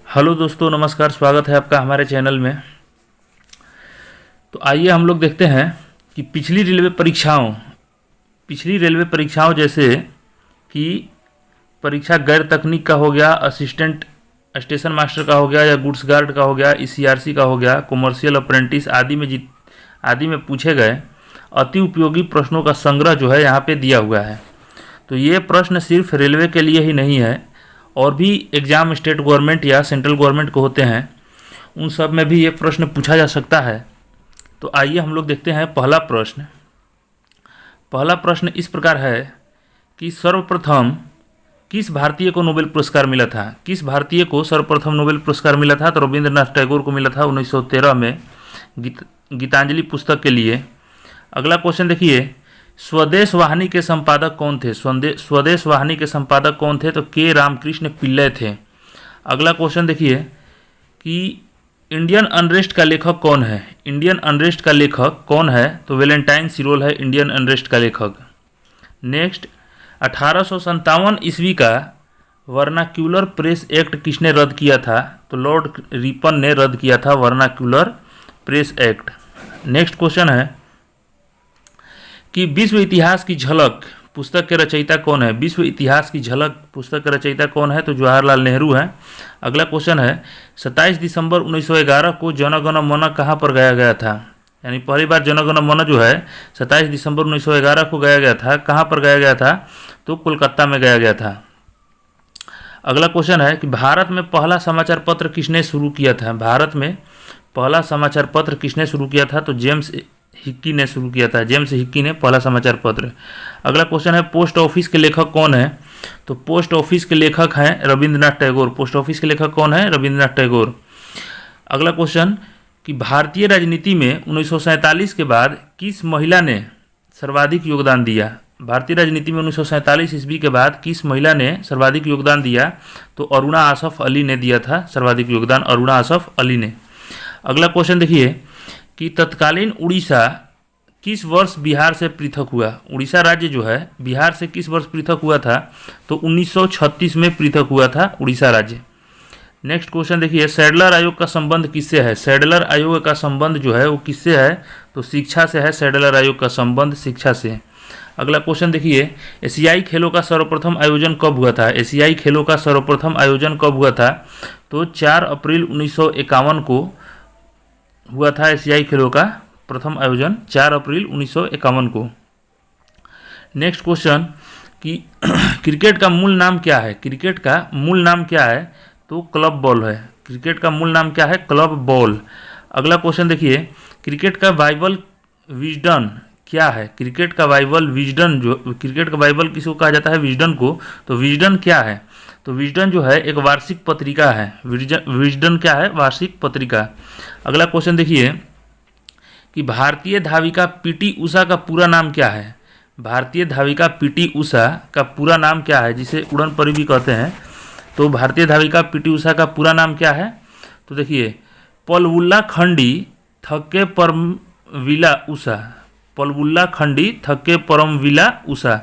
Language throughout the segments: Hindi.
हेलो दोस्तों, नमस्कार। स्वागत है आपका हमारे चैनल में। तो आइए हम लोग देखते हैं कि पिछली रेलवे परीक्षाओं जैसे कि परीक्षा गैर तकनीक का हो गया, असिस्टेंट स्टेशन मास्टर का हो गया या गुड्स गार्ड का हो गया, ईसीआरसी का हो गया, कमर्शियल अप्रेंटिस आदि में पूछे गए अति उपयोगी प्रश्नों का संग्रह जो है यहाँ पे दिया हुआ है। तो ये प्रश्न सिर्फ रेलवे के लिए ही नहीं है, और भी एग्ज़ाम स्टेट गवर्नमेंट या सेंट्रल गवर्नमेंट को होते हैं, उन सब में भी ये प्रश्न पूछा जा सकता है। तो आइए हम लोग देखते हैं पहला प्रश्न इस प्रकार है कि सर्वप्रथम किस भारतीय को नोबेल पुरस्कार मिला था। किस भारतीय को सर्वप्रथम नोबेल पुरस्कार मिला था? तो रविंद्रनाथ टैगोर को मिला था 1913 में गीतांजलि पुस्तक के लिए। अगला क्वेश्चन देखिए, स्वदेश वाहिनी के संपादक कौन थे? स्वदेश वाहिनी के संपादक कौन थे? तो के रामकृष्ण पिल्लै थे। अगला क्वेश्चन देखिए कि इंडियन अनरेस्ट का लेखक कौन है? इंडियन अनरेस्ट का लेखक कौन है? तो वैलेंटाइन सिरोल है इंडियन अनरेस्ट का लेखक। नेक्स्ट, 1857 ईस्वी का वर्नाक्यूलर प्रेस एक्ट किसने रद्द किया था? तो लॉर्ड रिपन ने रद्द किया था vernacular press act. Next question है कि विश्व इतिहास की झलक पुस्तक के रचयिता कौन है? विश्व इतिहास की झलक पुस्तक के रचयिता कौन है? तो जवाहरलाल नेहरू हैं। अगला क्वेश्चन है, 27 दिसंबर 1911 को जन गण मन कहाँ पर गाया गया था? यानी पहली बार जन गण मन जो है 27 दिसंबर 1911 को गाया गया था। कहाँ पर गाया गया था? तो कोलकाता में गाया गया था। अगला क्वेश्चन है कि भारत में पहला समाचार पत्र किसने शुरू किया था? भारत में पहला समाचार पत्र किसने शुरू किया था? तो जेम्स हिक्की ने शुरू किया था। जेम्स हिक्की ने पहला समाचार पत्र। अगला क्वेश्चन है, पोस्ट ऑफिस के लेखक कौन है? तो पोस्ट ऑफिस के लेखक हैं रविंद्रनाथ टैगोर। पोस्ट ऑफिस के लेखक कौन है? रविंद्रनाथ टैगोर। अगला क्वेश्चन कि भारतीय राजनीति में 1947 के बाद किस महिला ने सर्वाधिक योगदान दिया? भारतीय राजनीति में 1947 ईस्वी के बाद किस महिला ने सर्वाधिक योगदान दिया? तो अरुणा आसफ अली ने दिया था सर्वाधिक योगदान, अरुणा आसफ अली ने। अगला क्वेश्चन देखिए कि तत्कालीन उड़ीसा किस वर्ष बिहार से पृथक हुआ? उड़ीसा राज्य जो है बिहार से किस वर्ष पृथक हुआ था? तो 1936 में पृथक हुआ था उड़ीसा राज्य। नेक्स्ट क्वेश्चन देखिए, सैडलर आयोग का संबंध किससे है? सैडलर आयोग का संबंध जो है वो किससे है? तो शिक्षा से है। सैडलर आयोग का संबंध शिक्षा से। अगला क्वेश्चन देखिए, एशियाई खेलों का सर्वप्रथम आयोजन कब हुआ था? एशियाई खेलों का सर्वप्रथम आयोजन कब हुआ था? तो 4 अप्रैल 1951 को हुआ था एशियाई खेलों का प्रथम आयोजन, 4 अप्रैल 1951 को। नेक्स्ट क्वेश्चन कि क्रिकेट का मूल नाम क्या है? क्रिकेट का मूल नाम क्या है? तो क्लब बॉल है। क्रिकेट का मूल नाम क्या है? Club ball. अगला क्वेश्चन देखिए, क्रिकेट का बाइबल विजडन क्या है? क्रिकेट का बाइबल विजडन क्रिकेट का बाइबल किसको कहा जाता है? विजडन को। तो विजडन क्या है? तो विजडन जो है एक वार्षिक पत्रिका है। विजडन क्या है? वार्षिक पत्रिका। अगला क्वेश्चन देखिए कि भारतीय धाविका पीटी उषा का पूरा नाम क्या है? भारतीय धाविका पीटी उषा का पूरा नाम क्या है, जिसे उड़न परी भी कहते हैं? तो भारतीय धाविका पीटी उषा का पूरा नाम क्या है? तो देखिए, पलवुल्ला खंडी थक्के परमविला उषा। पलवुल्ला खंडी थक्के परमविला उषा।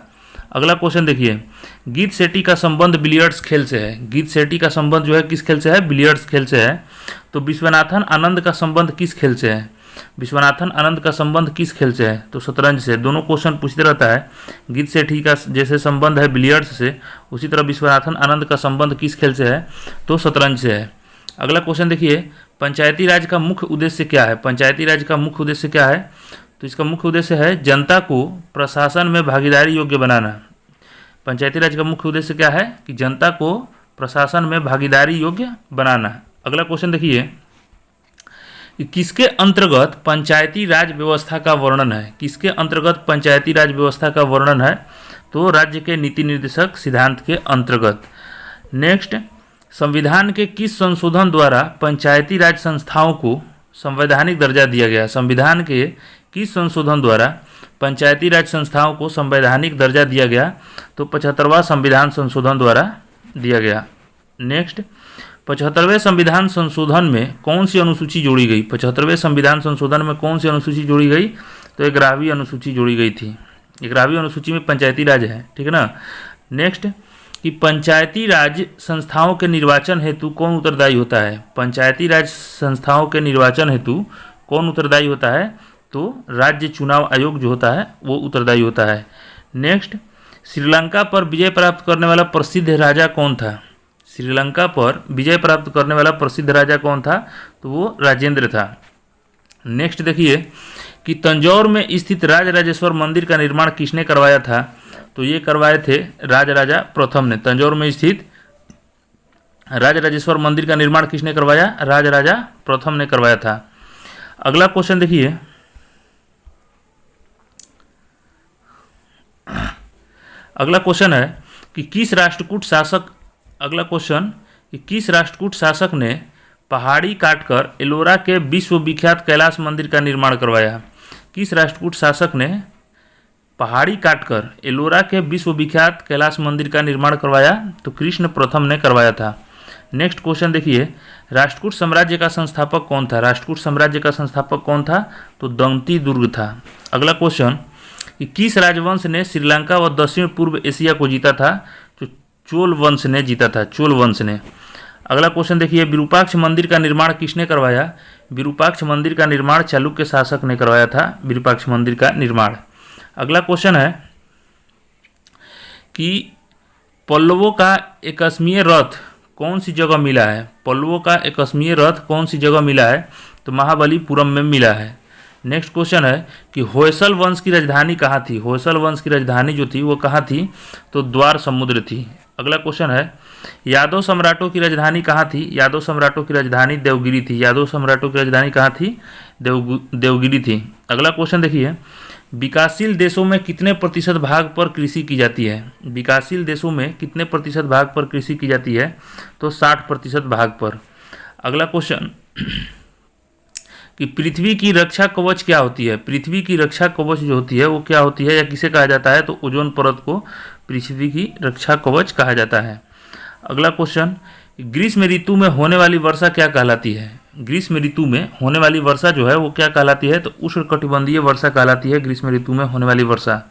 अगला क्वेश्चन देखिए, गीत सेठी का संबंध बिलियर्ड्स खेल से है। गीत सेठी का संबंध जो है किस खेल से है? बिलियर्ड्स खेल से है। तो विश्वनाथन आनंद का संबंध किस खेल से है? विश्वनाथन आनंद का संबंध किस खेल से है? तो शतरंज से। दोनों क्वेश्चन पूछते रहता है। गीत सेठी का जैसे संबंध है बिलियर्ड्स से, उसी तरह विश्वनाथन आनंद का संबंध किस खेल से है? तो शतरंज से है। अगला क्वेश्चन देखिए, पंचायती राज का मुख्य उद्देश्य क्या है? पंचायती राज का मुख्य उद्देश्य क्या है? तो इसका मुख्य उद्देश्य है जनता को प्रशासन में भागीदारी योग्य बनाना। पंचायती राज का मुख्य उद्देश्य क्या है? कि जनता को प्रशासन में भागीदारी योग्य बनाना। अगला क्वेश्चन देखिए कि किसके अंतर्गत पंचायती राज व्यवस्था का वर्णन है? किसके अंतर्गत पंचायती राज व्यवस्था का वर्णन है? तो राज्य के नीति निर्देशक सिद्धांत के अंतर्गत। नेक्स्ट, संविधान के किस संशोधन द्वारा पंचायती राज संस्थाओं को संवैधानिक दर्जा दिया गया? संविधान के किस संशोधन द्वारा पंचायती राज संस्थाओं को संवैधानिक दर्जा दिया गया? तो 75वां संविधान संशोधन द्वारा दिया गया। नेक्स्ट, 75वें संविधान संशोधन में कौन सी अनुसूची जोड़ी गई? 75वें संविधान संशोधन में कौन सी अनुसूची जोड़ी गई? तो 11वीं अनुसूची जोड़ी गई थी। 11वीं अनुसूची में पंचायती राज है, ठीक है ना। नेक्स्ट, कि पंचायती राज संस्थाओं के निर्वाचन हेतु कौन उत्तरदायी होता है। पंचायती राज संस्थाओं के निर्वाचन हेतु कौन उत्तरदायी होता है, तो राज्य चुनाव आयोग जो होता है वो उत्तरदायी होता है। नेक्स्ट, श्रीलंका पर विजय प्राप्त करने वाला प्रसिद्ध राजा कौन था। श्रीलंका पर विजय प्राप्त करने वाला प्रसिद्ध राजा कौन था, तो वो राजेंद्र था। नेक्स्ट देखिए कि तंजौर में स्थित राजराजेश्वर मंदिर का निर्माण किसने करवाया था, तो ये करवाए थे राजराजा प्रथम ने। तंजौर में स्थित राजराजेश्वर मंदिर का निर्माण किसने करवाया, राजराजा प्रथम ने करवाया था। अगला क्वेश्चन देखिए, अगला क्वेश्चन है कि किस राष्ट्रकूट शासक, अगला क्वेश्चन कि किस राष्ट्रकूट शासक ने पहाड़ी काटकर एलोरा के विश्व विख्यात कैलाश मंदिर का निर्माण करवाया। किस राष्ट्रकूट शासक ने पहाड़ी काटकर एलोरा के विश्व विख्यात कैलाश मंदिर का निर्माण करवाया, तो कृष्ण प्रथम ने करवाया था। नेक्स्ट क्वेश्चन देखिए, राष्ट्रकूट साम्राज्य का संस्थापक कौन था। राष्ट्रकूट साम्राज्य का संस्थापक कौन था, तो दंती दुर्ग था। अगला क्वेश्चन कि किस राजवंश ने श्रीलंका व दक्षिण पूर्व एशिया को जीता था, तो चोल वंश ने जीता था, चोल वंश ने। अगला क्वेश्चन देखिए, विरूपाक्ष मंदिर का निर्माण किसने करवाया। विरूपाक्ष मंदिर का निर्माण चालुक्य शासक ने करवाया था, विरूपाक्ष मंदिर का निर्माण। अगला क्वेश्चन है कि पल्लवों का एकस्मीय रथ कौन सी जगह मिला है। पल्लवों का एकस्मीय रथ कौन सी जगह मिला है, तो महाबलीपुरम में मिला है। नेक्स्ट क्वेश्चन है कि होयसल वंश की राजधानी कहाँ थी। होयसल वंश की राजधानी जो थी वो कहाँ थी, तो द्वार समुद्र थी। अगला क्वेश्चन है यादव सम्राटों की राजधानी कहाँ थी। यादव सम्राटों की राजधानी देवगिरी थी। यादव सम्राटों की राजधानी कहाँ थी, देवगिरी थी। अगला क्वेश्चन देखिए, विकासशील देशों में कितने प्रतिशत भाग पर कृषि की जाती है। विकासशील देशों में कितने प्रतिशत भाग पर कृषि की जाती है, तो 60% भाग पर। अगला क्वेश्चन कि पृथ्वी की रक्षा कवच क्या होती है। पृथ्वी की रक्षा कवच जो होती है वो क्या होती है या किसे कहा जाता है, तो ओजोन परत को पृथ्वी की रक्षा कवच कहा जाता है। अगला क्वेश्चन, ग्रीष्म ऋतु में होने वाली वर्षा क्या कहलाती है। ग्रीष्म ऋतु में होने वाली वर्षा जो है वो क्या कहलाती है, तो उष्णकटिबंधीय वर्षा कहलाती है ग्रीष्म ऋतु में होने वाली वर्षा।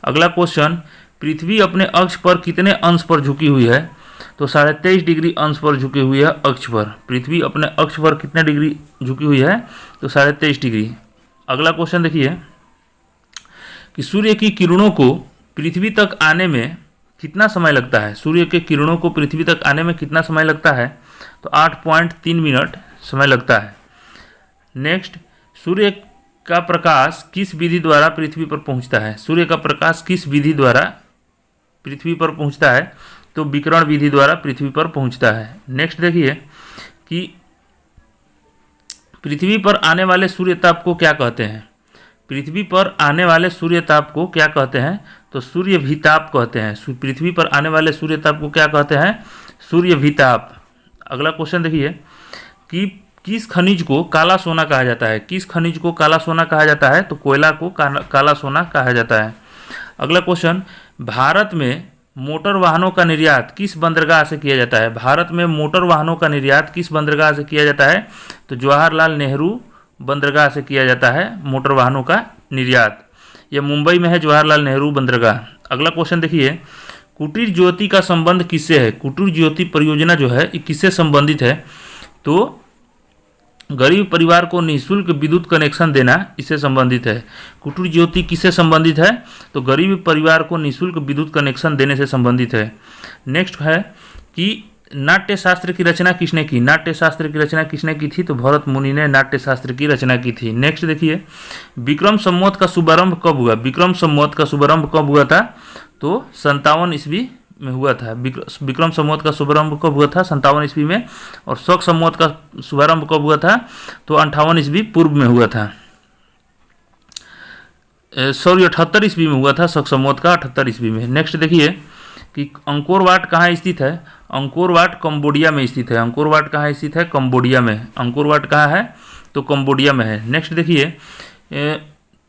अगला क्वेश्चन, पृथ्वी अपने अक्ष पर कितने अंश पर झुकी हुई है, तो 23.5 डिग्री अंश पर झुकी हुई है अक्ष पर। पृथ्वी अपने अक्ष पर कितने डिग्री झुकी हुई है, तो 23.5 डिग्री। अगला क्वेश्चन देखिए कि सूर्य की किरणों को पृथ्वी तक आने में कितना समय लगता है। सूर्य के किरणों को पृथ्वी तक आने में कितना समय लगता है, तो 8.3 मिनट समय लगता है। नेक्स्ट, सूर्य का प्रकाश किस विधि द्वारा पृथ्वी पर पहुंचता है। सूर्य का प्रकाश किस विधि द्वारा पृथ्वी पर पहुंचता है, तो विकिरण विधि द्वारा पृथ्वी पर पहुंचता है। नेक्स्ट देखिए कि पृथ्वी पर आने वाले सूर्य ताप को क्या कहते हैं। पृथ्वी पर आने वाले सूर्य ताप को क्या कहते हैं, तो सूर्य भीताप कहते हैं। पृथ्वी पर आने वाले सूर्य ताप को क्या कहते हैं, सूर्य भीताप। अगला क्वेश्चन देखिए कि किस खनिज को काला सोना कहा जाता है। किस खनिज को काला सोना कहा जाता है, तो कोयला को काला सोना कहा जाता है। अगला क्वेश्चन, भारत में मोटर वाहनों का निर्यात किस बंदरगाह से किया जाता है। भारत में मोटर वाहनों का निर्यात किस बंदरगाह से किया जाता है, तो जवाहरलाल नेहरू बंदरगाह से किया जाता है मोटर वाहनों का निर्यात। यह मुंबई में है जवाहरलाल नेहरू बंदरगाह। अगला क्वेश्चन देखिए, कुटीर ज्योति का संबंध किससे है। कुटीर ज्योति परियोजना जो है ये किससे संबंधित है, तो गरीब परिवार को निःशुल्क विद्युत कनेक्शन देना इससे संबंधित है। कुटीर ज्योति किससे संबंधित है, तो गरीब परिवार को निःशुल्क विद्युत कनेक्शन देने से संबंधित है। नेक्स्ट है कि नाट्य शास्त्र की रचना किसने की। नाट्य शास्त्र की रचना किसने की थी, तो भरत मुनि ने नाट्य शास्त्र की रचना की थी। नेक्स्ट देखिए, विक्रम संवत का शुभारंभ कब हुआ। विक्रम संवत का शुभारंभ कब हुआ था, तो 57 ईस्वी में हुआ था। विक्रम संवत का शुभारंभ कब हुआ था, 57 ईस्वी में। और शक संवत का शुभारंभ कब हुआ था, तो 58 ईस्वी पूर्व में हुआ था। 78 ईस्वी में हुआ था शक संवत का, 78 ईस्वी में। नेक्स्ट देखिए कि अंकोर वाट कहाँ स्थित है। अंकोर वाट कंबोडिया में स्थित है। अंकोर वाट कहाँ स्थित है, कंबोडिया में। अंकोर वाट कहाँ है, तो कंबोडिया में है। नेक्स्ट देखिए,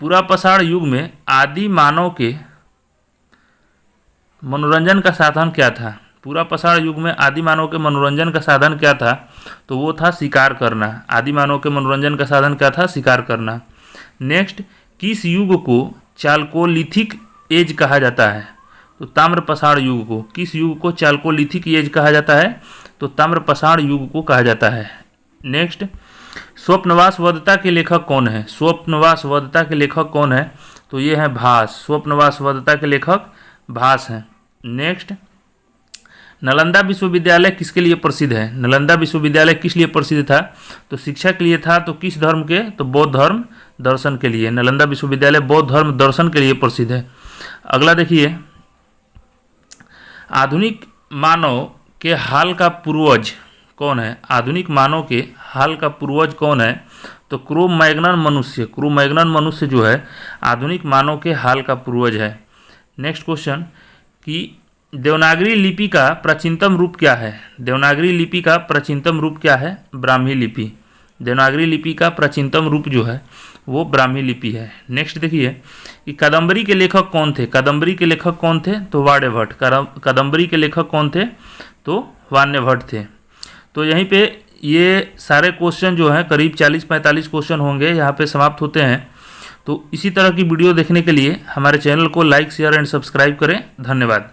पुरापाषाण युग में आदि मानव के मनोरंजन का साधन क्या था। पुरापाषाण युग में आदि मानव के मनोरंजन का साधन क्या था, तो वो था शिकार करना। आदि मानव के मनोरंजन का साधन क्या था, शिकार करना। नेक्स्ट, किस युग को चालकोलिथिक एज कहा जाता है। तो ताम्रपाषाण युग को। किस युग को चालकोलिथिक एज कहा जाता है? तो ताम्रपाषाण युग को कहा जाता है। नेक्स्ट, स्वप्नवास वधता के लेखक कौन है? स्वप्नवास वधता के लेखक कौन है? तो ये है भास। स्वप्नवास वधता के लेखक भास हैं। नेक्स्ट, नालंदा विश्वविद्यालय किसके लिए प्रसिद्ध है? नालंदा विश्वविद्यालय किस लिए प्रसिद्ध था? तो शिक्षा के लिए था। तो किस धर्म के? तो बौद्ध धर्म दर्शन के लिए। नालंदा विश्वविद्यालय बौद्ध धर्म दर्शन के लिए प्रसिद्ध है। अगला देखिए, आधुनिक मानव के हाल का पूर्वज कौन है? आधुनिक मानव के हाल का पूर्वज कौन है? तो क्रो मैग्नन मनुष्य। क्रो मैग्नन मनुष्य जो है आधुनिक मानव के हाल का पूर्वज है। नेक्स्ट क्वेश्चन कि देवनागरी लिपि का प्राचीनतम रूप क्या है? देवनागरी लिपि का प्राचीनतम रूप क्या है? ब्राह्मी लिपि। देवनागरी लिपि का प्राचीनतम रूप जो है वो ब्राह्मी लिपि है। नेक्स्ट देखिए कि कादम्बरी के लेखक कौन थे? कादम्बरी के लेखक कौन थे? तो वाण्यभट्ट। कादम्बरी के लेखक कौन थे? तो वाण्यभट्ट थे। तो यहीं पे ये सारे क्वेश्चन जो हैं करीब 40-45 क्वेश्चन होंगे यहाँ पे समाप्त होते हैं। तो इसी तरह की वीडियो देखने के लिए हमारे चैनल को लाइक, शेयर एंड सब्सक्राइब करें। धन्यवाद।